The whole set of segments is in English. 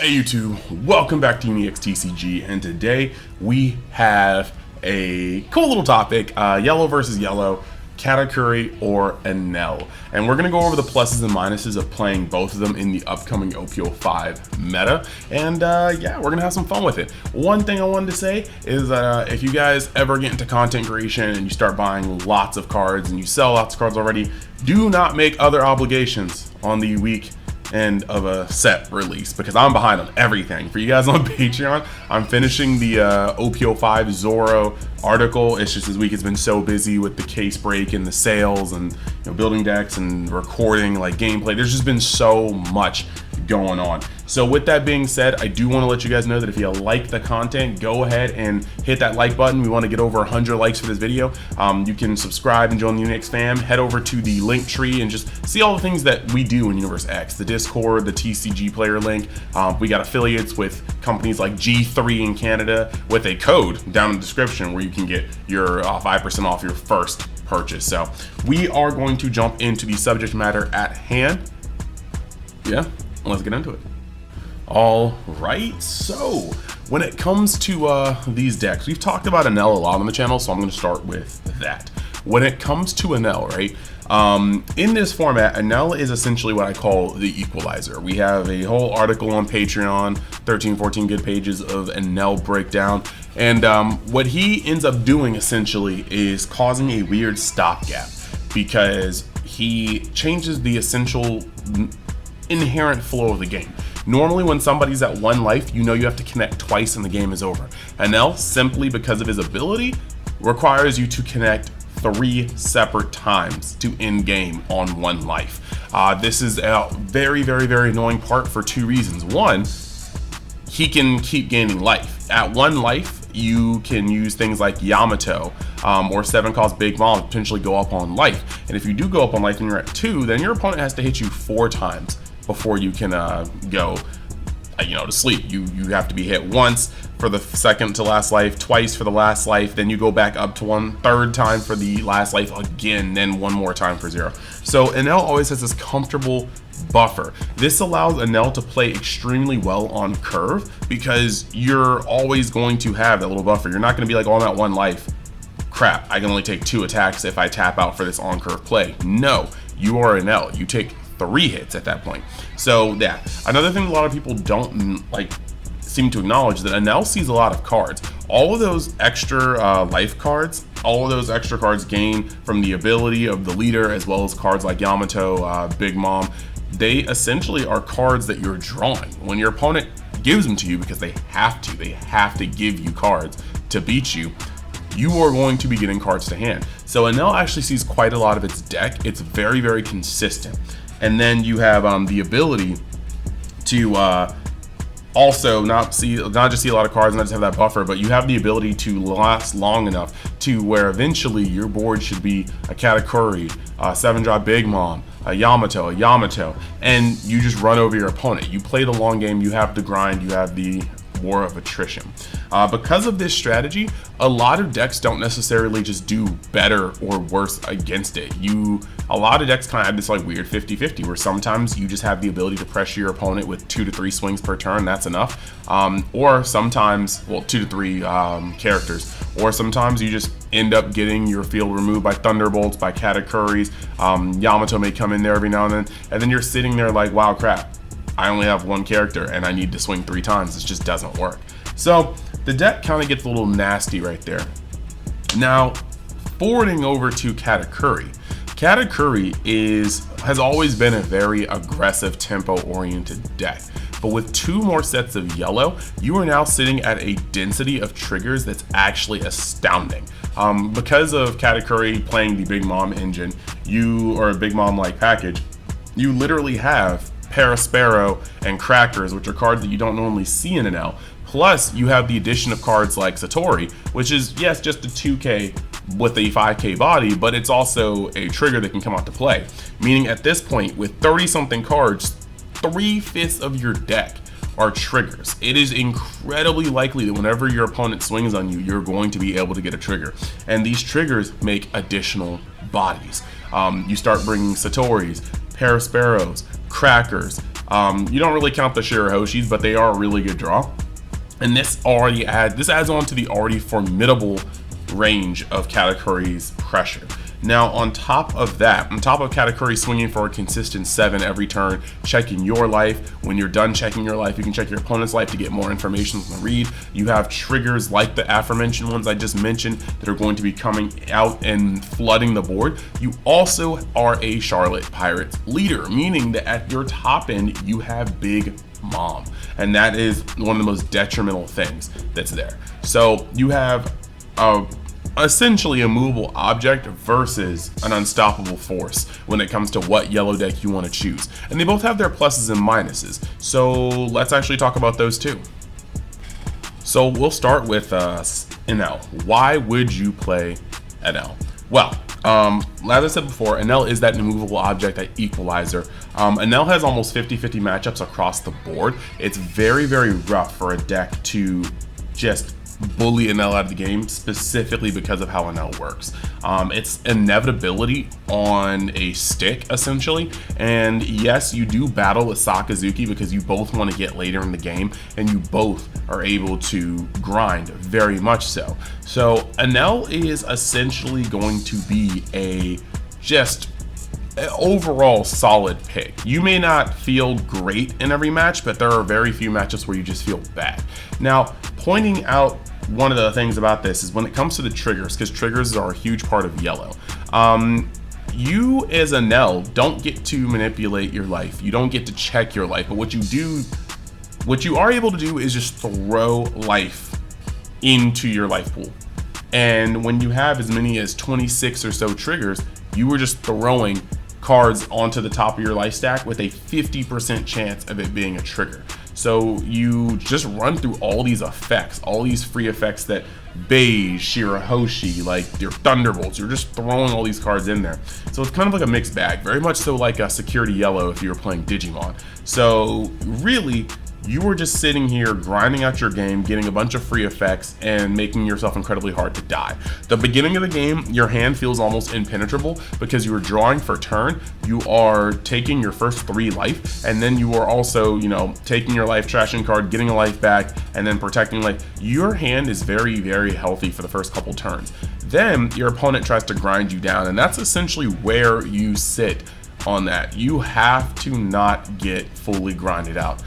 Hey YouTube, welcome back to UniXTCG, and today we have a cool little topic, yellow versus yellow, Katakuri or Enel. And we're going to go over the pluses and minuses of playing both of them in the upcoming OP05 meta, and yeah, we're going to have some fun with it. One thing I wanted to say is that if you guys ever get into content creation and you start buying lots of cards and you sell lots of cards already, do not make other obligations on the week end of a set release, because I'm behind on everything. For you guys on Patreon, I'm finishing the OP05 Zoro article. It's just this week it's been so busy with the case break and the sales and building decks and recording like gameplay. There's just been so much going on. So with that being said, I do want to let you guys know that if you like the content, go ahead and hit that like button. We want to get over 100 likes for this video. You can subscribe and join the Unix fam. Head over to the link tree and just see all the things that we do in Universe X, the Discord, the TCG player link. We got affiliates with companies like G3 in Canada with a code down in the description where you can get your 5% off your first purchase. So we are going to jump into the subject matter at hand. Yeah, let's get into it. All right, so when it comes to these decks, we've talked about Enel a lot on the channel, so I'm going to start with that. When it comes to Enel, right, in this format, Enel is essentially what I call the equalizer. We have a whole article on Patreon, 13-14 good pages of Enel breakdown, and what he ends up doing essentially is causing a weird stopgap, because he changes the essential inherent flow of the game. Normally when somebody's at one life, you have to connect twice and the game is over. Enel, simply because of his ability, requires you to connect 3 separate times to end game on one life. This is a very annoying part for 2 reasons. One, he can keep gaining life. At 1 life, you can use things like Yamato or 7-cost Big Mom to potentially go up on life. And if you do go up on life and you're at 2, then your opponent has to hit you 4 times before you can go to sleep. You have to be hit once for the second to last life, twice for the last life, then you go back up to 1/3 time for the last life again, then 1 more time for 0. So Enel always has this comfortable buffer. This allows Enel to play extremely well on curve, because you're always going to have that little buffer. You're not going to be like, oh, I'm at 1 life, crap, I can only take 2 attacks if I tap out for this on curve play. No, you are Enel. You take 3 hits at that point. So yeah, another thing a lot of people don't seem to acknowledge, that Enel sees a lot of cards. All of those extra life cards, all of those extra cards gain from the ability of the leader, as well as cards like Yamato, Big Mom. They essentially are cards that you're drawing when your opponent gives them to you, because they have to give you cards to beat you. You are going to be getting cards to hand. So Enel actually sees quite a lot of its deck. It's very consistent. And then you have the ability to also not just see a lot of cards and not just have that buffer, but you have the ability to last long enough to where eventually your board should be a Katakuri, 7-drop Big Mom, a Yamato, and you just run over your opponent. You play the long game, you have the grind, you have the war of attrition. Because of this strategy, a lot of decks don't necessarily just do better or worse against it. A lot of decks kind of have this like weird 50-50, where sometimes you just have the ability to pressure your opponent with 2 to 3 swings per turn, that's enough. Or sometimes, 2 to 3 characters. Or sometimes you just end up getting your field removed by Thunderbolts, by Katakuris. Yamato may come in there every now and then you're sitting there like, wow, crap, I only have 1 character and I need to swing 3 times. This just doesn't work. So the deck kind of gets a little nasty right there. Now, forwarding over to Katakuri. Katakuri has always been a very aggressive tempo-oriented deck. But with 2 more sets of yellow, you are now sitting at a density of triggers that's actually astounding. Because of Katakuri playing the Big Mom engine, or a Big Mom-like package, you literally have Parasparrow and Crackers, which are cards that you don't normally see in Enel. Plus, you have the addition of cards like Satori, which is, yes, just a 2K with a 5K body, but it's also a trigger that can come out to play. Meaning at this point, with 30-something cards, 3/5 of your deck are triggers. It is incredibly likely that whenever your opponent swings on you, you're going to be able to get a trigger. And these triggers make additional bodies. You start bringing Satoris, Parasparrows, Crackers, You don't really count the Shirahoshis, but they are a really good draw. And this adds on to the already formidable range of Katakuri's pressure. Now, on top of Katakuri swinging for a consistent 7 every turn, checking your life. When you're done checking your life, you can check your opponent's life to get more information from the read. You have triggers like the aforementioned ones I just mentioned that are going to be coming out and flooding the board. You also are a Charlotte Pirates leader, meaning that at your top end, you have Big Mom. And that is one of the most detrimental things that's there. So you have essentially a movable object versus an unstoppable force when it comes to what yellow deck you want to choose. And they both have their pluses and minuses. So let's actually talk about those too. So we'll start with Enel. Why would you play Enel? Well, as I said before, Enel is that immovable object, that equalizer. Enel has almost 50-50 matchups across the board. It's very, very rough for a deck to just bully Enel out of the game, specifically because of how Enel works. It's inevitability on a stick, essentially. And yes, you do battle with Sakazuki because you both want to get later in the game, and you both are able to grind very much so. So Enel is essentially going to be a just overall solid pick. You may not feel great in every match, but there are very few matchups where you just feel bad. Now, pointing out one of the things about this is when it comes to the triggers, because triggers are a huge part of yellow. You as Enel don't get to manipulate your life. You don't get to check your life, but what you are able to do is just throw life into your life pool. And when you have as many as 26 or so triggers, you were just throwing cards onto the top of your life stack with a 50% chance of it being a trigger. So you just run through all these effects, all these free effects that Beige, Shirahoshi, like your Thunderbolts, you're just throwing all these cards in there. So it's kind of like a mixed bag, very much so like a Security Yellow if you were playing Digimon. So really, you were just sitting here grinding out your game, getting a bunch of free effects, and making yourself incredibly hard to die. The beginning of the game, your hand feels almost impenetrable because you are drawing for turn, you are taking your first 3 life, and then you are also, taking your life, trashing card, getting a life back, and then protecting life. Your hand is very, very healthy for the first couple turns. Then your opponent tries to grind you down, and that's essentially where you sit on that. You have to not get fully grinded out.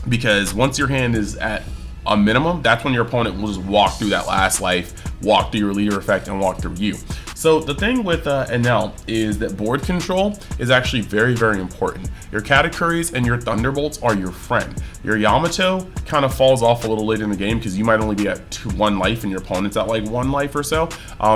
Because once your hand is at a minimum, that's when your opponent will just walk through that last life, walk through your leader effect, and walk through you. So the thing with Enel is that board control is actually very, very important. Your Katakuris and your Thunderbolts are your friend. Your Yamato kind of falls off a little later in the game because you might only be at 1 life and your opponent's at like 1 life or so.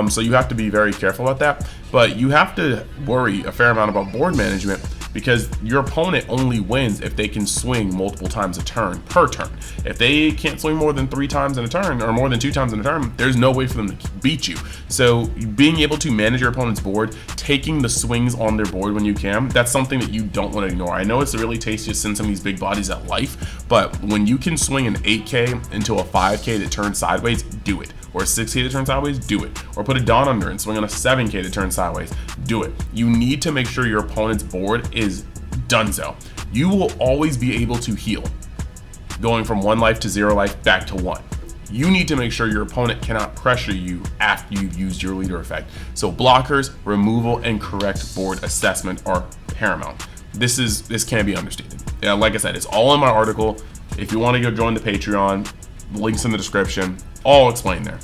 So you have to be very careful about that. But you have to worry a fair amount about board management, because your opponent only wins if they can swing multiple times per turn. If they can't swing more than 3 times in a turn, or more than 2 times in a turn, there's no way for them to beat you. So being able to manage your opponent's board, taking the swings on their board when you can, that's something that you don't want to ignore. I know it's really tasty to send some of these big bodies at life, but when you can swing an 8K into a 5K that turns sideways, do it. Or a 6K to turn sideways, do it. Or put a Dawn under and swing on a 7K to turn sideways, do it. You need to make sure your opponent's board is donezo. You will always be able to heal, going from 1 life to 0 life back to 1. You need to make sure your opponent cannot pressure you after you've used your leader effect. So blockers, removal, and correct board assessment are paramount. This can't be understated. Yeah, like I said, it's all in my article. If you want to go join the Patreon, links in the description, all explained there.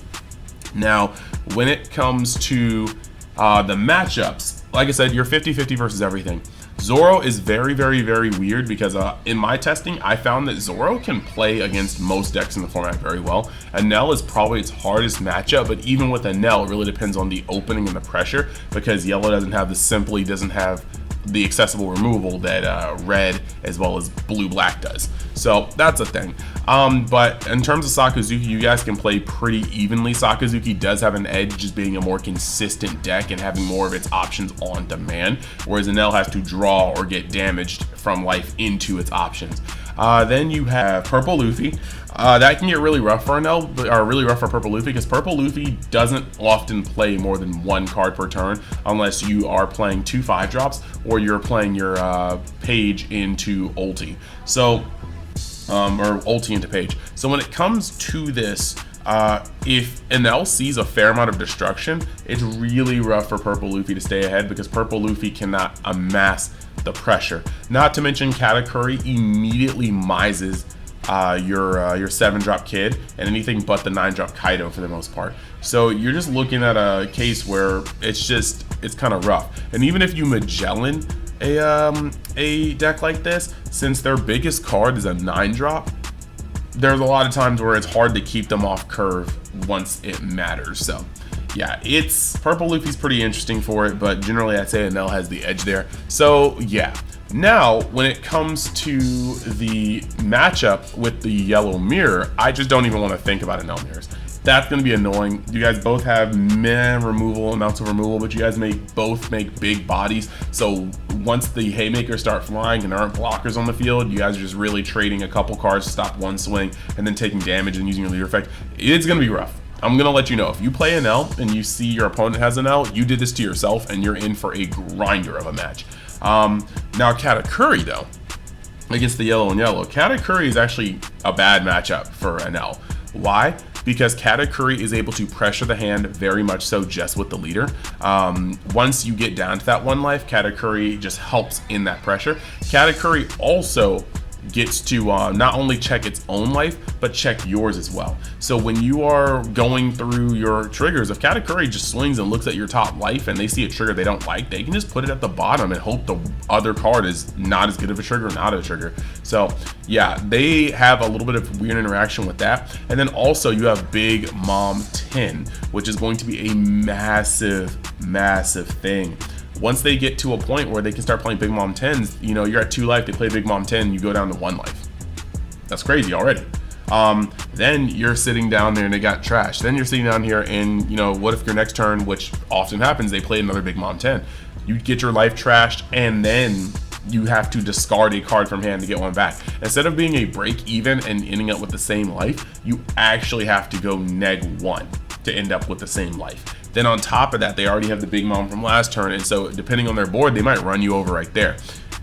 Now, when it comes to the matchups, like I said, you're 50-50 versus everything. Zoro is very, very, very weird because in my testing, I found that Zoro can play against most decks in the format very well. Enel is probably its hardest matchup, but even with Enel, it really depends on the opening and the pressure, because yellow doesn't have the accessible removal that red as well as blue-black does. So that's a thing. But in terms of Sakazuki, you guys can play pretty evenly. Sakazuki does have an edge just being a more consistent deck and having more of its options on demand, whereas Enel has to draw or get damaged from life into its options. Then you have Purple Luffy. That can get really rough for Enel, or really rough for Purple Luffy, because Purple Luffy doesn't often play more than 1 card per turn unless you are playing 2 5-drops or you're playing your Page into ulti. So, or ulti into Page. So when it comes to this, if Enel sees a fair amount of destruction, it's really rough for Purple Luffy to stay ahead, because Purple Luffy cannot amass the pressure. Not to mention Katakuri immediately mises your 7-drop Kid and anything but the 9-drop Kaido for the most part. So you're just looking at a case where it's kind of rough. And even if you Magellan a deck like this, since their biggest card is a 9-drop, there's a lot of times where it's hard to keep them off curve once it matters. So yeah, it's Purple Luffy's pretty interesting for it, but generally I'd say Enel has the edge there. So yeah, now when it comes to the matchup with the yellow mirror, I just don't even want to think about Enel mirrors. That's going to be annoying. You guys both have amounts of removal, but you guys both make big bodies. So once the haymakers start flying and there aren't blockers on the field, you guys are just really trading a couple cards to stop one swing and then taking damage and using your leader effect. It's going to be rough. I'm going to let you know, if you play Enel and you see your opponent has Enel, you did this to yourself and you're in for a grinder of a match. Now Katakuri though, against the yellow and yellow, Katakuri is actually a bad matchup for Enel. Why? Because Katakuri is able to pressure the hand very much so just with the leader. Once you get down to that 1 life, Katakuri just helps in that pressure. Katakuri also gets to not only check its own life, but check yours as well. So when you are going through your triggers, if Katakuri just swings and looks at your top life and they see a trigger they don't like, they can just put it at the bottom and hope the other card is not as good of a trigger or not a trigger. So yeah, they have a little bit of weird interaction with that. And then also you have Big Mom 10, which is going to be a massive thing. Once they get to a point where they can start playing Big Mom 10s, you know, you're at 2 life, they play Big Mom 10, you go down to 1 life. That's crazy already. Then you're sitting down there and they got trashed. Then you're sitting down here and, you know, what if your next turn, which often happens, they play another Big Mom 10. You get your life trashed and then you have to discard a card from hand to get one back. Instead of being a break even and ending up with the same life, you actually have to go -1 to end up with the same life. Then on top of that, they already have the Big Mom from last turn, and so depending on their board, they might run you over right there.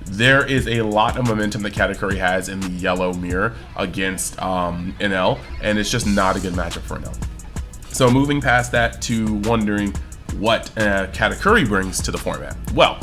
There is a lot of momentum that Katakuri has in the yellow mirror against Enel, and it's just not a good matchup for Enel. So moving past that to wondering what Katakuri brings to the format. Well,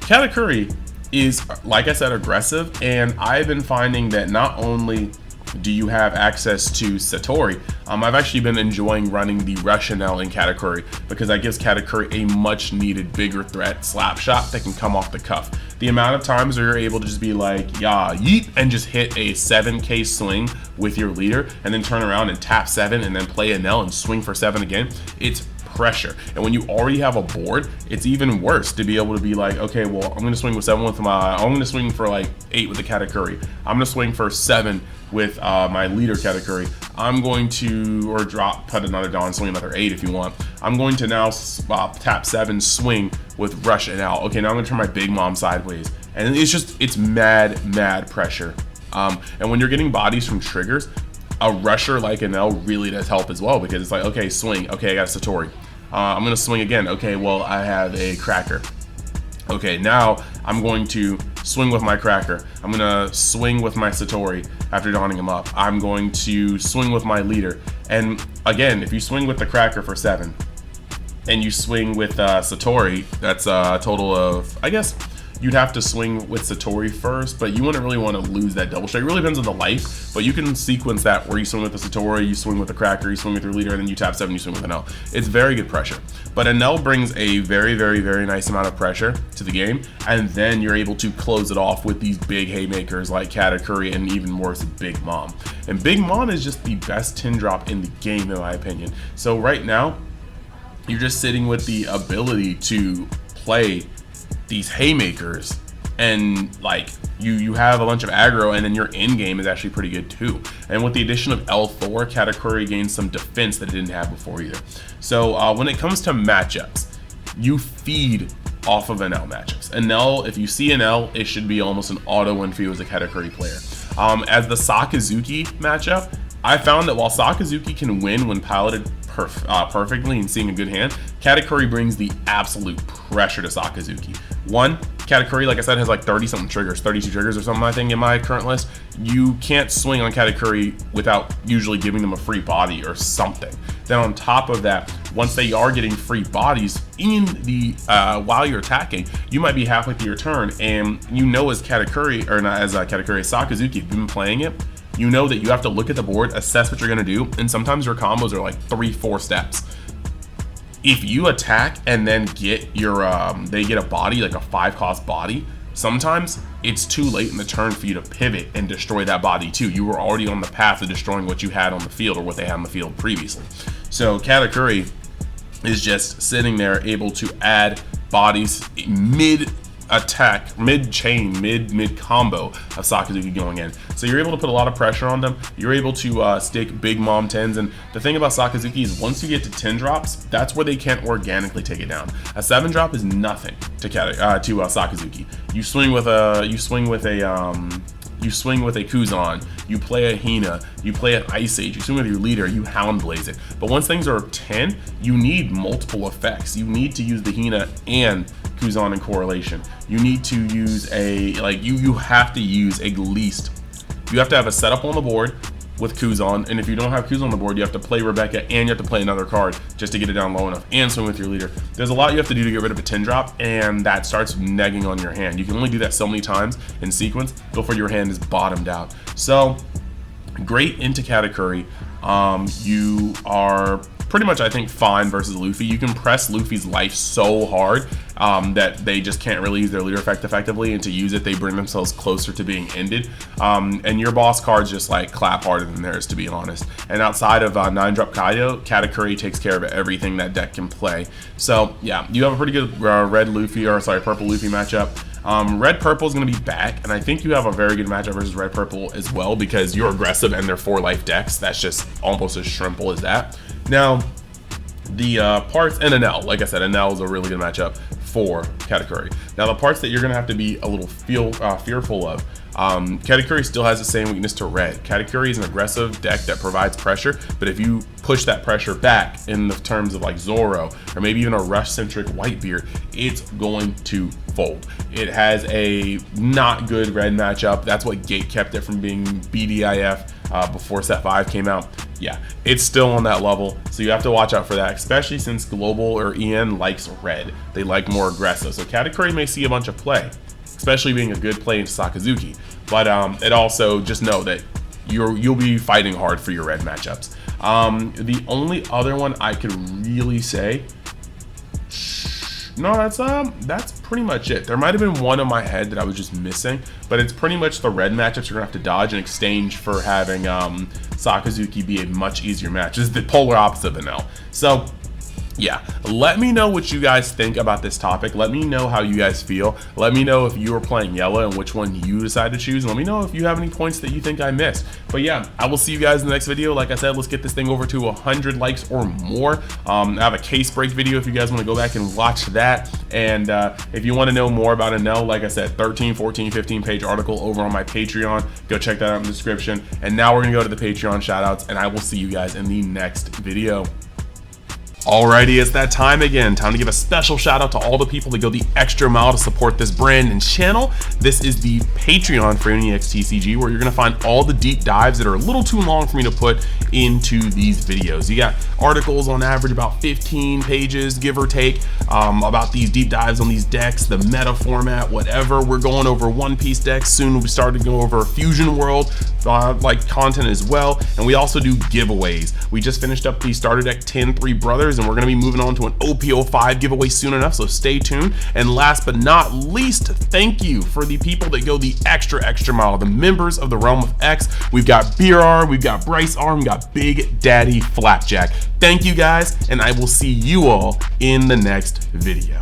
Katakuri is, like I said, aggressive, and I've been finding that not only do you have access to Satori, I've actually been enjoying running the Rush Enel in Katakuri, because that gives Katakuri a much needed bigger threat slap shot that can come off the cuff. The amount of times where you're able to just be like, yeah, yeet, and just hit a 7k swing with your leader and then turn around and tap 7 and then play Enel and swing for 7 again, it's pressure. And when you already have a board, it's even worse to be able to be like, okay, well, I'm going to swing with 7 with I'm going to swing for like 8 with the Katakuri. I'm going to swing for 7 with my leader Katakuri. I'm going to, or put another down, swing another 8 if you want. I'm going to now tap 7, swing with Rush Enel. Okay, now I'm going to turn my Big Mom sideways. And it's mad pressure. And when you're getting bodies from triggers, a rusher like Enel really does help as well, because it's like, okay, swing. Okay, I got a Satori. I'm going to swing again. Okay, well, I have a Cracker. Okay, now I'm going to swing with my Cracker. I'm going to swing with my Satori after donning him up. I'm going to swing with my leader. And again, if you swing with the Cracker for 7 and you swing with Satori, that's a total of, I guess, you'd have to swing with Satori first, but you wouldn't really want to lose that double strike. It really depends on the life, but you can sequence that where you swing with the Satori, you swing with the Cracker, you swing with your leader, and then you tap 7, you swing with Enel. It's very good pressure. But Enel brings a very nice amount of pressure to the game, and then you're able to close it off with these big haymakers like Katakuri and even worse, Big Mom. And Big Mom is just the best 10-drop in the game, in my opinion. So right now, you're just sitting with the ability to play these haymakers, and like you have a bunch of aggro, and then your end game is actually pretty good too. And with the addition of L Thor, Katakuri gains some defense that it didn't have before either. So when it comes to matchups, you feed off of Enel matchups. Enel, if you see Enel, it should be almost an auto win for you as a Katakuri player. As the Sakazuki matchup, I found that while Sakazuki can win when piloted perfectly and seeing a good hand, Katakuri brings the absolute pressure to Sakazuki. One, Katakuri, like I said, has like 30-something triggers, 32 triggers or something, I think, in my current list. You can't swing on Katakuri without usually giving them a free body or something. Then on top of that, once they are getting free bodies in the while you're attacking, you might be halfway through your turn, and you know as Katakuri, or not as Katakuri, as Sakazuki, if you've been playing it, you know that you have to look at the board, assess what you're gonna do, and sometimes your combos are like 3-4 steps. If you attack and then get your they get a body, like a 5-cost body, sometimes it's too late in the turn for you to pivot and destroy that body too. You were already on the path of destroying what you had on the field or what they had on the field previously. So Katakuri is just sitting there able to add bodies mid-attack, mid-chain, mid-combo of Sakazuki going in. So you're able to put a lot of pressure on them. You're able to stick big mom 10s, and the thing about Sakazuki is once you get to 10 drops, that's where they can't organically take it down. A 7 drop is nothing to Sakazuki. You swing with a Kuzan, you play a Hina, you play an Ice Age, you swing with your leader, you Hound Blaze it. But once things are 10, you need multiple effects. You need to use the Hina and Kuzan in correlation. You need to use you have to use at least, you have to have a setup on the board with Kuzan, and if you don't have Kuzan on the board, you have to play Rebecca and you have to play another card just to get it down low enough and swing with your leader. There's a lot you have to do to get rid of a 10 drop, and that starts negging on your hand. You can only do that so many times in sequence before your hand is bottomed out. So great into Katakuri. You are pretty much, I think, fine versus Luffy. You can press Luffy's life so hard that they just can't really use their leader effect effectively, and to use it, they bring themselves closer to being ended. And your boss cards just like clap harder than theirs, to be honest. And outside of 9-drop Kaido, Katakuri takes care of everything that deck can play. So yeah, you have a pretty good purple Luffy matchup. Red purple is going to be back, and I think you have a very good matchup versus red purple as well, because you're aggressive and they're 4-life decks. That's just almost as shrimple as that. Now, the parts, and Enel, like I said, Enel is a really good matchup for Katakuri. Now, the parts that you're going to have to be a little fearful of, Katakuri still has the same weakness to red. Katakuri is an aggressive deck that provides pressure, but if you push that pressure back in the terms of like Zoro, or maybe even a rush-centric Whitebeard, it's going to fold. It has a not good red matchup. That's what gate kept it from being BDIF before set 5 came out. Yeah, it's still on that level, so you have to watch out for that, especially since Global or EN likes red. They like more aggressive, so Katakuri may see a bunch of play, especially being a good play into Sakazuki. But it also, just know that you'll be fighting hard for your red matchups. The only other one I could really say, no, that's pretty much it. There might have been one in my head that I was just missing, but it's pretty much the red matchups you're gonna have to dodge in exchange for having Sakazuki be a much easier match. This is the polar opposite of Enel. So yeah, let me know what you guys think about this topic. Let me know how you guys feel. Let me know if you are playing yellow and which one you decide to choose. And let me know if you have any points that you think I missed. But yeah, I will see you guys in the next video. Like I said, let's get this thing over to 100 likes or more. I have a case break video if you guys want to go back and watch that. And if you want to know more about Enel, like I said, 13, 14, 15 page article over on my Patreon. Go check that out in the description. And now we're going to go to the Patreon shoutouts, and I will see you guys in the next video. Alrighty, it's that time again. Time to give a special shout out to all the people that go the extra mile to support this brand and channel. This is the Patreon for NEXTCG, where you're gonna find all the deep dives that are a little too long for me to put into these videos. You got articles on average about 15 pages, give or take, about these deep dives on these decks, the meta format, whatever. We're going over One Piece decks soon. We started to go over Fusion World like content as well, and we also do giveaways. We just finished up the starter deck 10-3 Brothers, and we're going to be moving on to an OP05 giveaway soon enough, so stay tuned. And last but not least, thank you for the people that go the extra mile, the members of the Realm of X. We've got Beer R, we've got Bryce R, we've got Big Daddy Flapjack. Thank you guys, and I will see you all in the next video.